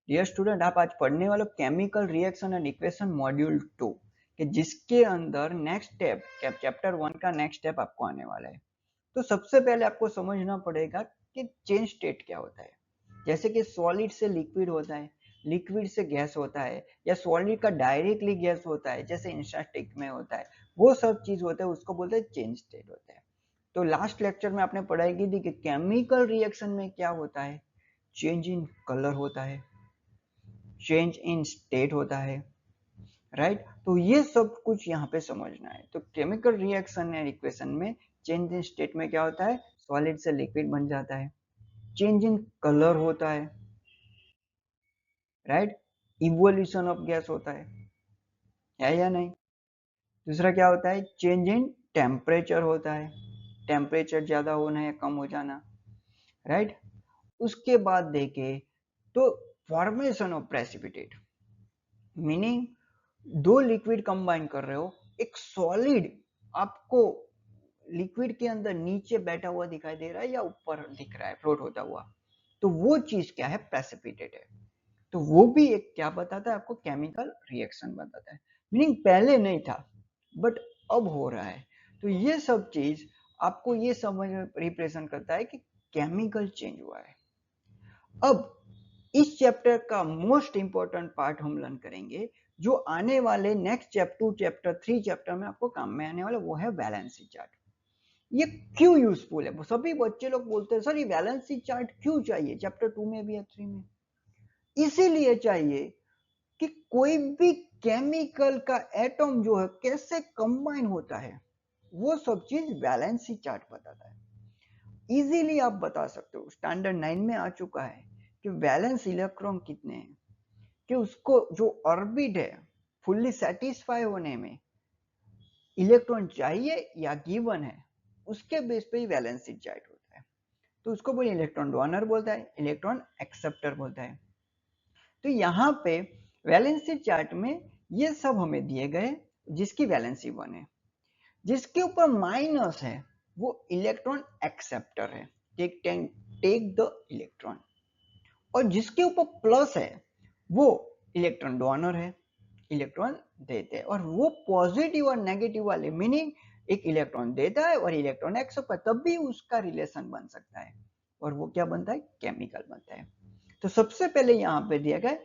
Dear student, आप आज पढ़ने वाले chemical reaction and equation module 2 कि जिसके अंदर नेक्स्ट स्टेप चैप्टर 1 का नेक्स्ट स्टेप आपको आने वाला है। तो सबसे पहले आपको समझना पड़ेगा कि चेंज स्टेट क्या होता है। जैसे कि सॉलिड से लिक्विड होता है, लिक्विड से गैस होता है, या सॉलिड का डायरेक्टली गैस होता है जैसे इंस्टेंट में होता है, वो सब चीज होता है, उसको बोलते हैं चेंज स्टेट होता है। तो लास्ट लेक्चर में आपने पढ़ाई की थी कि केमिकल रिएक्शन में क्या होता है, चेंज इन कलर होता है, चेंज इन स्टेट होता है, राइट। तो ये सब कुछ यहाँ पे समझना है। तो केमिकल रिएक्शन एंड इक्वेशन में चेंज इन स्टेट में क्या होता है, सॉलिड से लिक्विड बन जाता है, चेंज इन कलर होता है, राइट, इवोल्यूशन ऑफ गैस होता है या नहीं। दूसरा क्या होता है, चेंज इन टेम्परेचर होता है, टेम्परेचर ज्यादा होना या कम हो जाना, राइट। उसके बाद देखे तो फॉर्मेशन ऑफ प्रेसिपिटेट, मीनिंग दो लिक्विड कंबाइन कर रहे हो, एक सॉलिड आपको लिक्विड के अंदर नीचे बैठा हुआ दिखाई दे रहा है या ऊपर दिख रहा है फ्लोट होता हुआ, तो वो चीज क्या है, प्रेसिपिटेट है। तो वो भी एक क्या बताता है आपको, केमिकल रिएक्शन बताता है। मीनिंग पहले नहीं था बट अब हो रहा है। तो ये सब चीज आपको ये समझ रिप्रेजेंट करता है कि केमिकल चेंज हुआ है। अब इस चैप्टर का मोस्ट इंपॉर्टेंट पार्ट हम लर्न करेंगे, जो आने वाले नेक्स्ट चैप्टर 2 चैप्टर 3 चैप्टर में आपको काम में आने वाला, वो है वैलेंसी चार्ट। ये क्यों यूजफुल है, सभी बच्चे लोग बोलते हैं सर ये वैलेंसी चार्ट क्यों चाहिए, चैप्टर 2 में भी है 3 में। इसीलिए चाहिए कि कोई भी केमिकल का एटम जो है कैसे कंबाइन होता है, वो सब चीज वैलेंसी चार्ट बताता है। इजीली आप बता सकते हो, स्टैंडर्ड 9 में आ चुका है कि वैलेंस इलेक्ट्रॉन कितने हैं, कि उसको जो ऑर्बिट है फुल्ली सेटिस्फाई होने में इलेक्ट्रॉन चाहिए या गिवन है, उसके बेस पे ही वैलेंसी चार्ट होता है। तो उसको बोले इलेक्ट्रॉन डोनर बोलता है, इलेक्ट्रॉन एक्सेप्टर बोलता है। तो यहाँ पे वैलेंसी चार्ट में ये सब हमें दिए गए, जिसकी वैलेंसी 1 है, जिसके ऊपर माइनस है वो इलेक्ट्रॉन एक्सेप्टर है, टेक द इलेक्ट्रॉन, और जिसके ऊपर प्लस है वो इलेक्ट्रॉन डोनर है, इलेक्ट्रॉन देते हैं। और वो पॉजिटिव और नेगेटिव वाले, मीनिंग एक इलेक्ट्रॉन देता है और इलेक्ट्रॉन एक्सेप्ट करता है, तब भी उसका रिलेशन बन सकता है, और वो क्या बनता है, केमिकल बनता है। तो सबसे पहले यहाँ पे दिया गया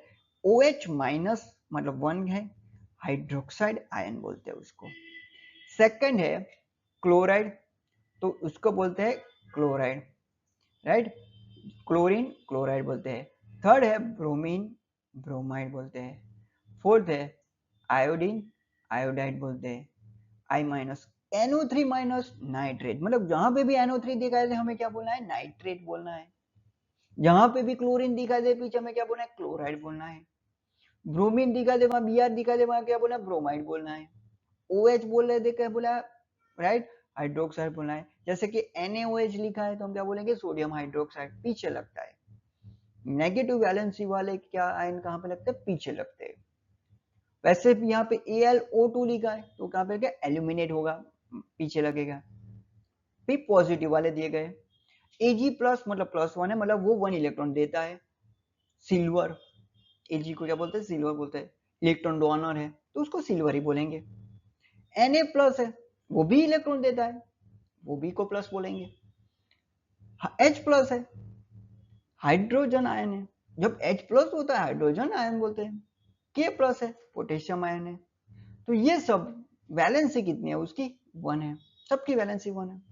OH माइनस मतलब 1 है, हाइड्रोक्साइड आयन बोलते हैं उसको। सेकंड है क्लोराइड, तो उसको बोलते हैं क्लोराइड, राइट, क्लोरीन क्लोराइड बोलते हैं। थर्ड है ब्रोमीन, ब्रोमाइड बोलते हैं। फोर्थ है आयोडीन, आयोडाइड बोलते हैं। आई माइनस, NO3 माइनस नाइट्रेट, मतलब जहां पे भी NO3 दिखाई दे हमें क्या बोलना है, नाइट्रेट बोलना है। जहां पे भी क्लोरीन दिखाई दे पीछे हमें क्या बोलना है, क्लोराइड बोलना है। ब्रोमीन दिखाई दे वहां Br दिखाई दे वहां क्या बोलना है, ब्रोमाइड बोलना है। OH बोल रहे थे क्या बोला, राइट, हाइड्रोक्साइड बोलना है। जैसे कि NaOH लिखा है तो हम क्या बोलेंगे, सोडियम हाइड्रोक्साइड, पीछे लगता है। नेगेटिव वैलेंसी वाले क्या आयन कहाँ पे लगते हैं, पीछे लगते हैं। वैसे भी यहाँ पे AlO2 लिखा है तो कहाँ पे क्या, एल्यूमिनेट होगा, पीछे लगेगा। फिर पॉजिटिव वाले दिए गए, Ag प्लस मतलब +1 है, मतलब वो 1 इलेक्ट्रॉन देता है। सिल्वर, Ag को क्या बोलते हैं, सिल्वर बोलते हैं। इलेक्ट्रॉन डोनर है तो उसको सिल्वर ही बोलेंगे। Na प्लस है, वो भी इलेक्ट्रॉन देता है, वो भी को प्लस बोलेंगे। H प्लस है, हाइड्रोजन आयन है, जब H प्लस होता है हाइड्रोजन आयन बोलते हैं। K प्लस है, पोटेशियम आयन है। तो ये सब वैलेंसी कितनी है उसकी, 1 है, सबकी वैलेंसी 1 है।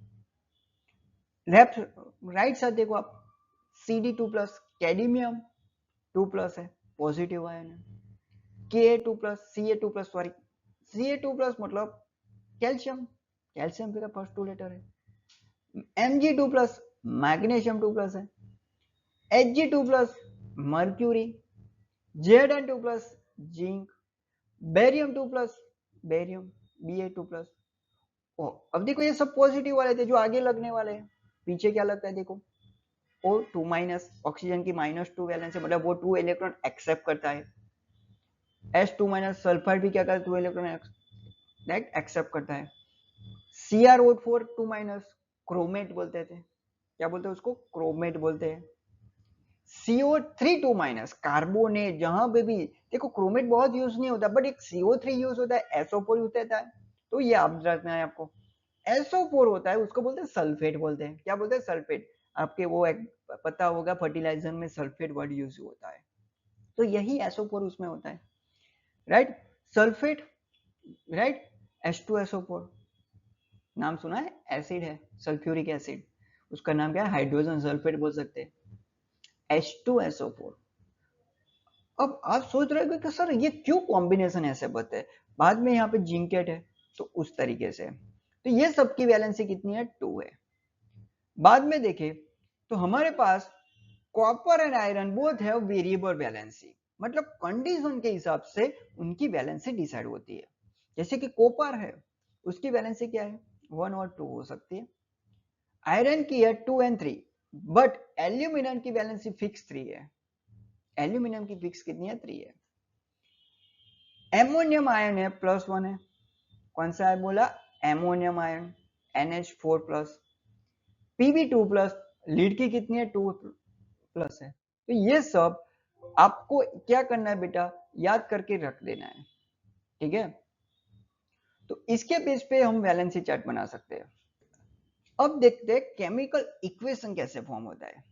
लेफ्ट राइट साइड देखो आप, Cd2 प्लस कैडमियम 2 प्लस है, पॉजिटिव आयन है। Ka2 plus Ca2 plus sorry Ca2 plus मतलब कैल्शियम, कैल्शियम का फर्स्ट 2 लेटर है। Mg2 प्लस मैग्नीशियम 2 प्लस है। Hg2 plus mercury, Zn2 plus zinc, barium 2 plus barium, Ba2 plus. अब देखो ये सब पॉजिटिव वाले थे जो आगे लगने वाले हैं, पीछे क्या लगता है देखो, O2 माइनस, ऑक्सीजन की -2 वैलेंस है, मतलब वो 2 इलेक्ट्रॉन एक्सेप्ट करता है। H2 माइनस, सल्फाइड भी क्या करता है, 2 इलेक्ट्रॉन एक्सेप्ट करता है। CrO4 2 माइनस, क्रोमेट बोलते थे, क्या बोलते हैं उसको, क्रोमेट बोलते हैं। CO3 2 माइनस कार्बोनेट, जहां पे भी देखो क्रोमेट बहुत यूज नहीं होता बट एक CO3 यूज होता है, SO4 यूज होता है, तो ये आप रखना है आपको। SO4 होता है उसको बोलते हैं सल्फेट बोलते हैं, क्या बोलते हैं सल्फेट, आपके वो एक पता होगा फर्टिलाइजर में सल्फेट वर्ड यूज होता है, तो यही SO4 उसमें होता है, राइट, सल्फेट, राइट, H2SO4 नाम सुना है, एसिड है, सल्फ्यूरिक एसिड, उसका नाम क्या है, हाइड्रोजन सल्फेट बोल सकते हैं, H2SO4। अब आप सोच रहे हो कि सर ये क्यों कॉम्बिनेशन ऐसे बनते हैं, बाद में यहाँ पे जिंकेट है तो उस तरीके से, तो ये सबकी वैलेंसी कितनी है, 2 है। बाद में देखें तो हमारे पास copper and iron both have variable valency, मतलब कंडीशन के हिसाब से उनकी वैलेंसी डिसाइड होती है। जैसे कि कॉपर है उसकी वैलेंसी क्या है, 1 और 2 हो सकती है, आयरन की है 2 एंड 3, बट एल्यूमिनियम की वैलेंसी फिक्स 3 है, एल्यूमिनियम की फिक्स कितनी है, 3 है। एमोनियम आयन है +1 है, कौन सा है बोला, ammonium ion NH4 plus, Pb2 plus, lead की कितनी है, 2 प्लस है, तो ये सब आपको क्या करना है बेटा, याद करके रख देना है, ठीक है। तो इसके बेस पे हम वैलेंसी चार्ट बना सकते हैं। अब देखते हैं केमिकल इक्वेशन कैसे फॉर्म होता है।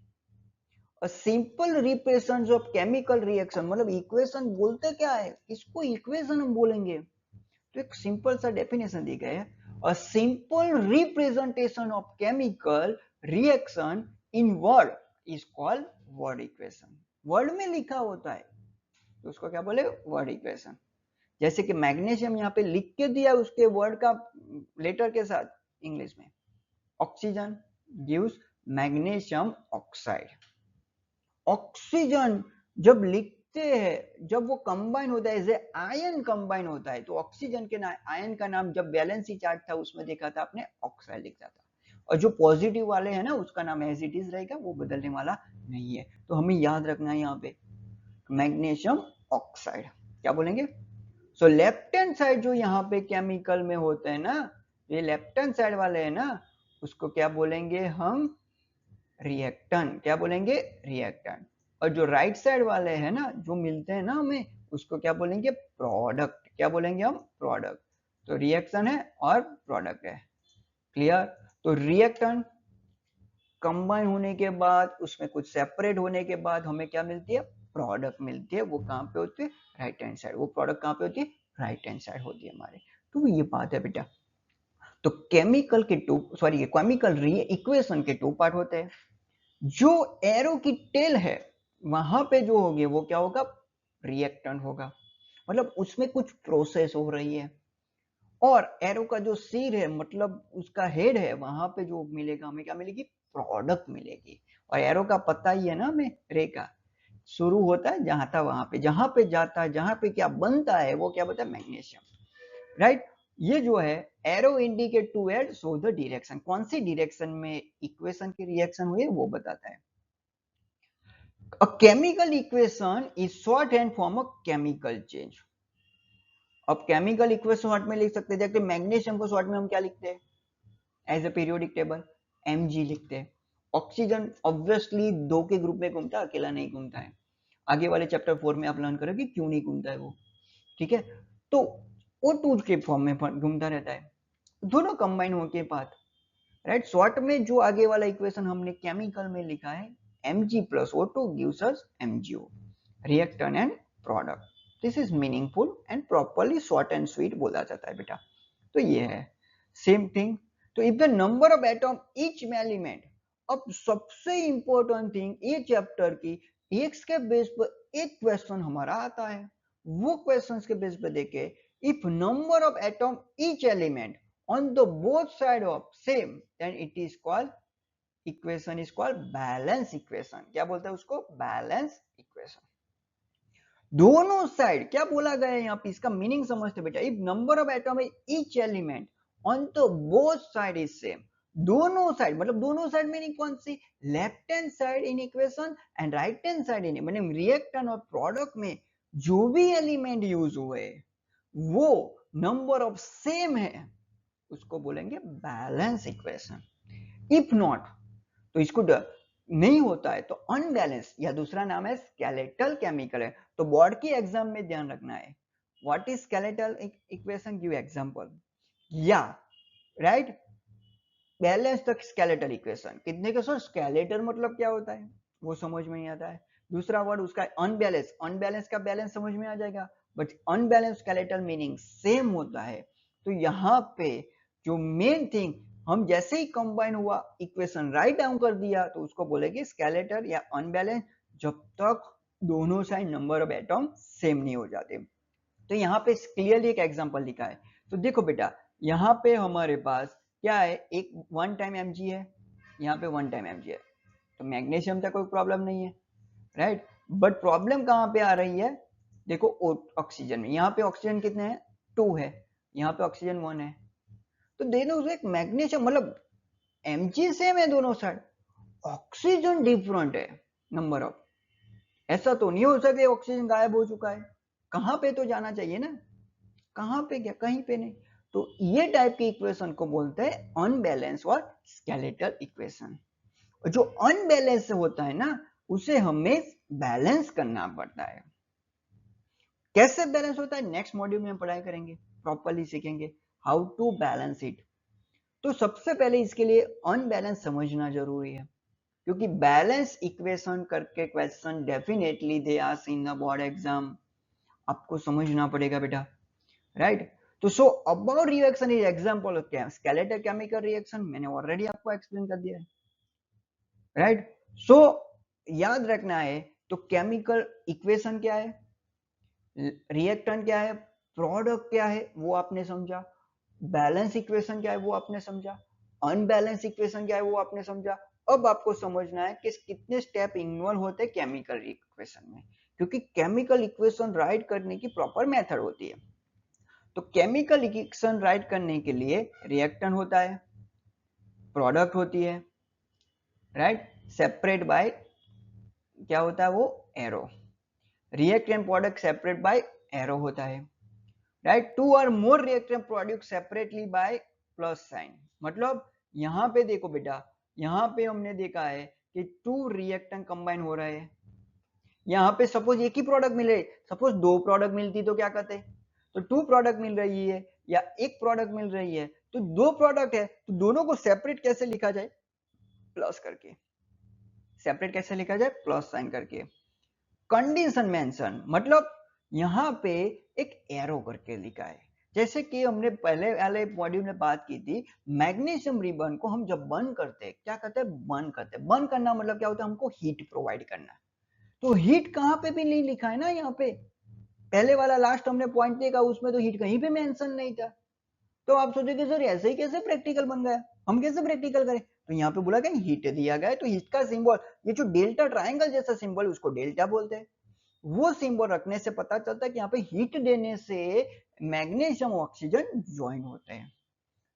A simple representation of chemical reaction, मतलब इक्वेशन बोलते क्या है, इसको इक्वेशन हम बोलेंगे, तो एक सिंपल सा डेफिनेशन दी गई है, a simple representation of chemical reaction in word is called word equation, word में लिखा होता है तो उसको क्या बोले, वर्ड इक्वेशन। जैसे कि मैग्नीशियम यहाँ पे लिख के दिया उसके वर्ड का लेटर के साथ इंग्लिश में, oxygen gives magnesium oxide, oxygen जब लिखते हैं, जब वो कंबाइन होता है एज आयन कंबाइन होता है, तो ऑक्सीजन के आयन का नाम जब वैलेंसी चार्ट था उसमें देखा था आपने, ऑक्साइड लिखा था, और जो पॉजिटिव वाले हैं ना उसका नाम एज इट इज रहेगा, वो बदलने वाला नहीं है, तो हमें याद रखना है यहाँ पे मैग्नीशियम ऑक्साइड क्या बोलेंगे। सो लेफ्ट हैंड साइड जो यहाँ पे केमिकल में होते हैं ना, ये लेफ्ट हैंड साइड वाले हैं ना, उसको क्या बोलेंगे हम, रिएक्टेंट, क्या बोलेंगे, रिएक्टेंट। और जो राइट साइड वाले हैं ना जो मिलते हैं ना हमें, उसको क्या बोलेंगे, प्रोडक्ट, क्या बोलेंगे हम, प्रोडक्ट। तो रिएक्शन है और प्रोडक्ट है, क्लियर। तो रिएक्टेंट कंबाइन होने के बाद उसमें कुछ सेपरेट होने के बाद हमें क्या मिलती है, प्रोडक्ट मिलती है, वो कहाँ पे होती है, राइट हैंड साइड, वो प्रोडक्ट कहाँ पे होती है, राइट हैंड साइड होती है हमारे। तो ये बात है बेटा। तो केमिकल के टू, सॉरी केमिकल इक्वेशन के 2 पार्ट होते हैं, जो एरो की टेल है वहां पे जो होगी वो क्या होगा, रिएक्टेंट होगा, मतलब उसमें कुछ प्रोसेस हो रही है, और एरो का जो सिर है मतलब उसका हेड है, वहां पे जो मिलेगा हमें, क्या मिलेगी, प्रोडक्ट मिलेगी। और एरो का पता ही है ना हमें, रे का शुरू होता है जहां था वहां पे, जहां पे जाता है, जहां पे क्या बनता है वो क्या बोलता है, मैग्नीशियम, राइट। ये जो है arrow indicate to add so the direction, कौन सी डायरेक्शन में इक्वेशन की रिएक्शन हुई है वो बताता है। A chemical equation is shorthand form of chemical change। अब केमिकल इक्वेशन शॉर्ट में लिख सकते हैं, जैसे मैग्नीशियम को शॉर्ट में हम क्या लिखते हैं, as a periodic table Mg लिखते हैं। ऑक्सीजन ऑब्वियसली 2 के ग्रुप में घूमता है, अकेला नहीं घूमता है, आगे वाले चैप्टर 4 में आप लर्न करोगे क्यों नहीं घूमता है वो, ठीक है। तो O2 के फॉर्म में घूमता रहता है, दोनों कंबाइन होके बाद, राइट। शॉर्ट में जो आगे वाला इक्वेशन हमने केमिकल में लिखा है, Mg plus O2 gives us MgO, reactant and product। This is meaningful and properly short and sweet बोला जाता है बेटा। तो ये है सेम थिंग। तो if the number of atom each element, अब सबसे इंपॉर्टेंट थिंग ये चैप्टर की, एक्स के बेस पर एक क्वेश्चन हमारा आता है, वो क्वेश्चन के बेस पर देखे, if number of atom each element on the both side of same, then it is called equation is called balance equation। क्या बोलते हैं उसको, balance equation। दोनों साइड क्या बोला गया है यहाँ पे, इसका मीनिंग समझते बेटा, if number of atom each element on the both side is same, दोनों साइड मतलब दोनों साइड मीनिंग कौन सी, left hand side in equation and right hand side in, मतलब रिएक्टेंट और प्रोडक्ट में जो भी एलिमेंट यूज हुए वो नंबर ऑफ सेम है, उसको बोलेंगे बैलेंस इक्वेशन। इफ नॉट, तो इसको नहीं होता है तो अनबैलेंस, या दूसरा नाम है स्केलेटल केमिकल है। तो बोर्ड की एग्जाम में ध्यान रखना है, what is skeletal equation, give example, या write, balance the skeletal equation, कितने के सर स्केलेटल मतलब क्या होता है वो समझ में नहीं आता है। दूसरा वर्ड उसका अनबैलेंस, अनबैलेंस का बैलेंस समझ में आ जाएगा, but unbalance skeletal meaning same होता है। तो यहाँ पे जो मेन थिंग, हम जैसे ही कंबाइन हुआ इक्वेशन राइट डाउन कर दिया तो उसको बोलेंगे स्केलेटल या अनबैलेंस, जब तक दोनों side number of atom same नहीं हो जाते। तो यहाँ पे क्लियरली एक एग्जांपल लिखा है। तो देखो बेटा, यहाँ पे हमारे पास क्या है, एक वन टाइम एम है, यहाँ पे वन टाइम एम है, तो मैग्नीशियम का कोई प्रॉब्लम नहीं है, राइट। बट प्रॉब्लम कहाँ पे आ रही है, देखो ऑक्सीजन में, यहाँ पे ऑक्सीजन कितने हैं, 2 है, यहाँ पे ऑक्सीजन 1 है। तो दोनों एक मैग्नीशियम मतलब एम सेम है दोनों साइड, ऑक्सीजन डिफरेंट है नंबर ऑफ। ऐसा तो नहीं हो सकता ऑक्सीजन गायब हो चुका है, कहाँ पे तो जाना चाहिए ना, कहाँ पे गया, कहीं पे नहीं। तो ये टाइप की इक्वेशन को बोलते हैं अनबैलेंस और स्केलेटल इक्वेशन। जो अनबैलेंस होता है ना, उसे हमें बैलेंस करना पड़ता है। कैसे बैलेंस होता है नेक्स्ट मॉड्यूल में हम पढ़ाई करेंगे, प्रॉपर्ली सीखेंगे हाउ टू बैलेंस इट। तो सबसे पहले इसके लिए अनबैलेंस समझना जरूरी है, क्योंकि बैलेंस इक्वेशन करके question definitely they ask in the board exam, आपको समझना पड़ेगा बेटा, राइट। तो so about reaction is example of skeletal chemical reaction, मैंने ऑलरेडी आपको एक्सप्लेन कर दिया है, राइट। सो याद रखना है, तो केमिकल इक्वेशन क्या है, रिएक्टेंट क्या है, प्रोडक्ट क्या है वो आपने समझा, बैलेंस इक्वेशन क्या है वो आपने समझा, अनबैलेंस इक्वेशन क्या है वो आपने समझा। अब आपको समझना है कि कितने स्टेप इन्वॉल्व होते हैं केमिकल इक्वेशन में, क्योंकि केमिकल इक्वेशन राइट करने की प्रॉपर मेथड होती है। तो केमिकल इक्वेशन राइट करने के लिए रिएक्टेंट होता है, प्रोडक्ट होती है, राइट, सेपरेट बाय क्या होता है वो arrow, reactant product separate by arrow होता है, right. Two or more reactant product separately by plus sign. मतलब यहाँ पे देखो बेटा, यहाँ पे हमने देखा है कि टू रिएक्टेंट कंबाइन हो रहे हैं, यहाँ पे सपोज एक ही प्रोडक्ट मिले, सपोज दो प्रोडक्ट मिलती तो क्या कहते, तो टू प्रोडक्ट मिल रही है या एक प्रोडक्ट मिल रही है, तो दो प्रोडक्ट है तो दोनों को सेपरेट कैसे लिखा जाए, प्लस करके, सेपरेट कैसे लिखा जाए, प्लस साइन करके। कंडीशन मेंशन मतलब यहाँ पे एक एरो करके लिखा है, जैसे कि हमने पहले वाले मॉड्यूल में बात की थी, मैग्नीशियम रिबन को हम जब बर्न करते हैं क्या कहते हैं, बर्न करते हैं। बर्न करना मतलब क्या होता है, हमको हीट प्रोवाइड करना। तो हीट कहाँ पे भी नहीं लिखा है ना, यहाँ पे पहले वाला लास्ट हमने पॉइंट देखा उसमें तो हीट कहीं पे मेंशन नहीं था। तो आप सोचोगे सर ऐसे ही कैसे प्रैक्टिकल बन गया, हम कैसे प्रैक्टिकल करें, तो यहाँ पे बोला गया हीट दिया गया है, तो हीट का सिंबल, ये जो डेल्टा ट्रायंगल जैसा सिंबल उसको डेल्टा बोलते हैं, वो सिंबल रखने से पता चलता है कि यहाँ पे हीट देने से मैग्नीशियम ऑक्सीजन ज्वाइन होते हैं।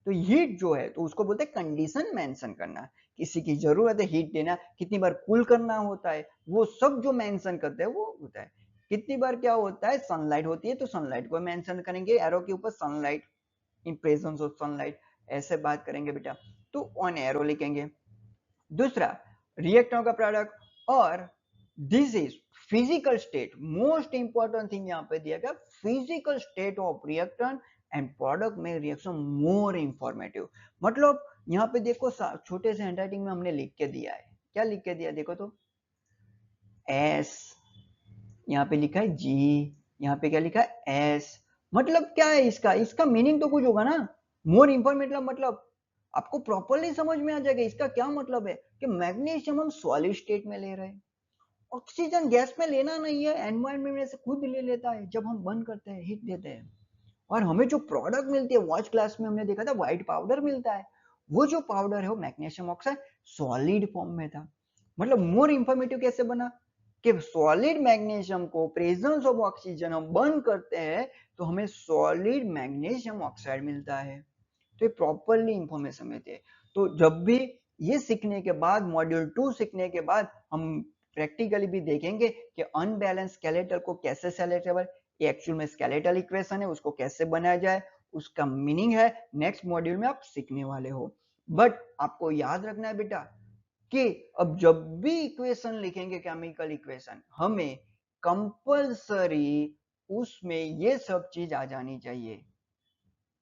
तो हीट जो है तो उसको बोलते हैं कंडीशन मेंशन करना, किसी की जरूरत है हीट देना, कितनी बार कूल करना होता है, वो सब जो मेंशन करते हैं वो होता है। कितनी बार क्या होता है, सनलाइट होती है तो सनलाइट को मेंशन करेंगे एरो के ऊपर, sunlight in presence of sunlight, ऐसे बात करेंगे बेटा, तो ऑन एरो लिखेंगे। दूसरा रिएक्टर का प्रोडक्ट, और this is physical state, most important thing यहाँ पे दिया गया, physical state of reactor and product में रिएक्शन मोर इंफॉर्मेटिव। मतलब यहाँ पे देखो छोटे से हैंडराइटिंग में हमने लिख के दिया है, क्या लिख के दिया देखो तो, एस, यहाँ पे लिखा है जी, यहाँ पे क्या लिखा है एस। मतलब क्या है इसका, इसका मीनिंग तो कुछ होगा ना, मोर इंफॉर्मेटिव मतलब आपको प्रॉपरली समझ में आ जाएगा इसका क्या मतलब है, कि मैग्नीशियम हम सॉलिड स्टेट में ले रहे हैं, ऑक्सीजन गैस में लेना नहीं है, एनवायरनमेंट में से खुद ले लेता है जब हम बंद करते हैं, हीट देते हैं। और हमें जो प्रोडक्ट मिलती है, वॉच क्लास में हमने देखा था व्हाइट पाउडर मिलता है, वो जो पाउडर है वो मैग्नीशियम ऑक्साइड सॉलिड फॉर्म में था। मतलब मोर इंफॉर्मेटिव कैसे बना, कि सॉलिड मैग्नीशियम को प्रेजेंस ऑफ ऑक्सीजन हम बर्न करते हैं तो हमें सॉलिड मैग्नीशियम ऑक्साइड मिलता है। तो ये प्रॉपरली इंफॉर्मेशन मिलती है। तो जब भी ये सीखने के बाद, मॉड्यूल 2 सीखने के बाद हम प्रैक्टिकली भी देखेंगे कि अनबैलेंस स्केलेटल को कैसे सेलेक्टेबल, एक्चुअल में स्केलेटल इक्वेशन है उसको कैसे बनाया जाए, उसका मीनिंग है नेक्स्ट मॉड्यूल में आप सीखने वाले हो। बट आपको याद रखना है बेटा, कि अब जब भी इक्वेशन लिखेंगे केमिकल इक्वेशन, हमें कंपल्सरी उसमें ये सब चीज आ जानी चाहिए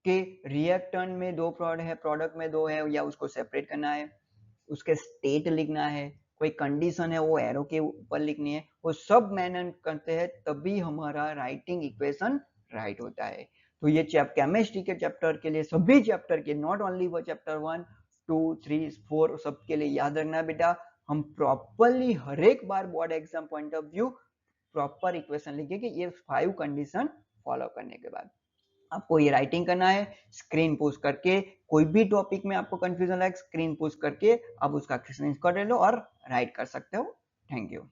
कि रिएक्टेंट में दो प्रोडक्ट है, प्रोडक्ट में दो है, या उसको सेपरेट करना है, उसके स्टेट लिखना है, कोई कंडीशन है वो एरो के ऊपर लिखनी है, वो सब मेहनत करते हैं तभी हमारा राइटिंग इक्वेशन राइट होता है। तो ये केमिस्ट्री के चैप्टर के लिए, सभी चैप्टर के, नॉट ओनली वो चैप्टर 1 2 3 4, सबके लिए याद रखना बेटा, हम प्रॉपरली हर एक बार board exam point of view proper equation लिखेंगे ये 5 कंडीशन फॉलो करने के बाद। आपको ये राइटिंग करना है, स्क्रीन पुश करके, कोई भी टॉपिक में आपको कंफ्यूजन लगे स्क्रीन पुश करके आप उसका स्क्रीनशॉट ले लो और राइट कर सकते हो। Thank you.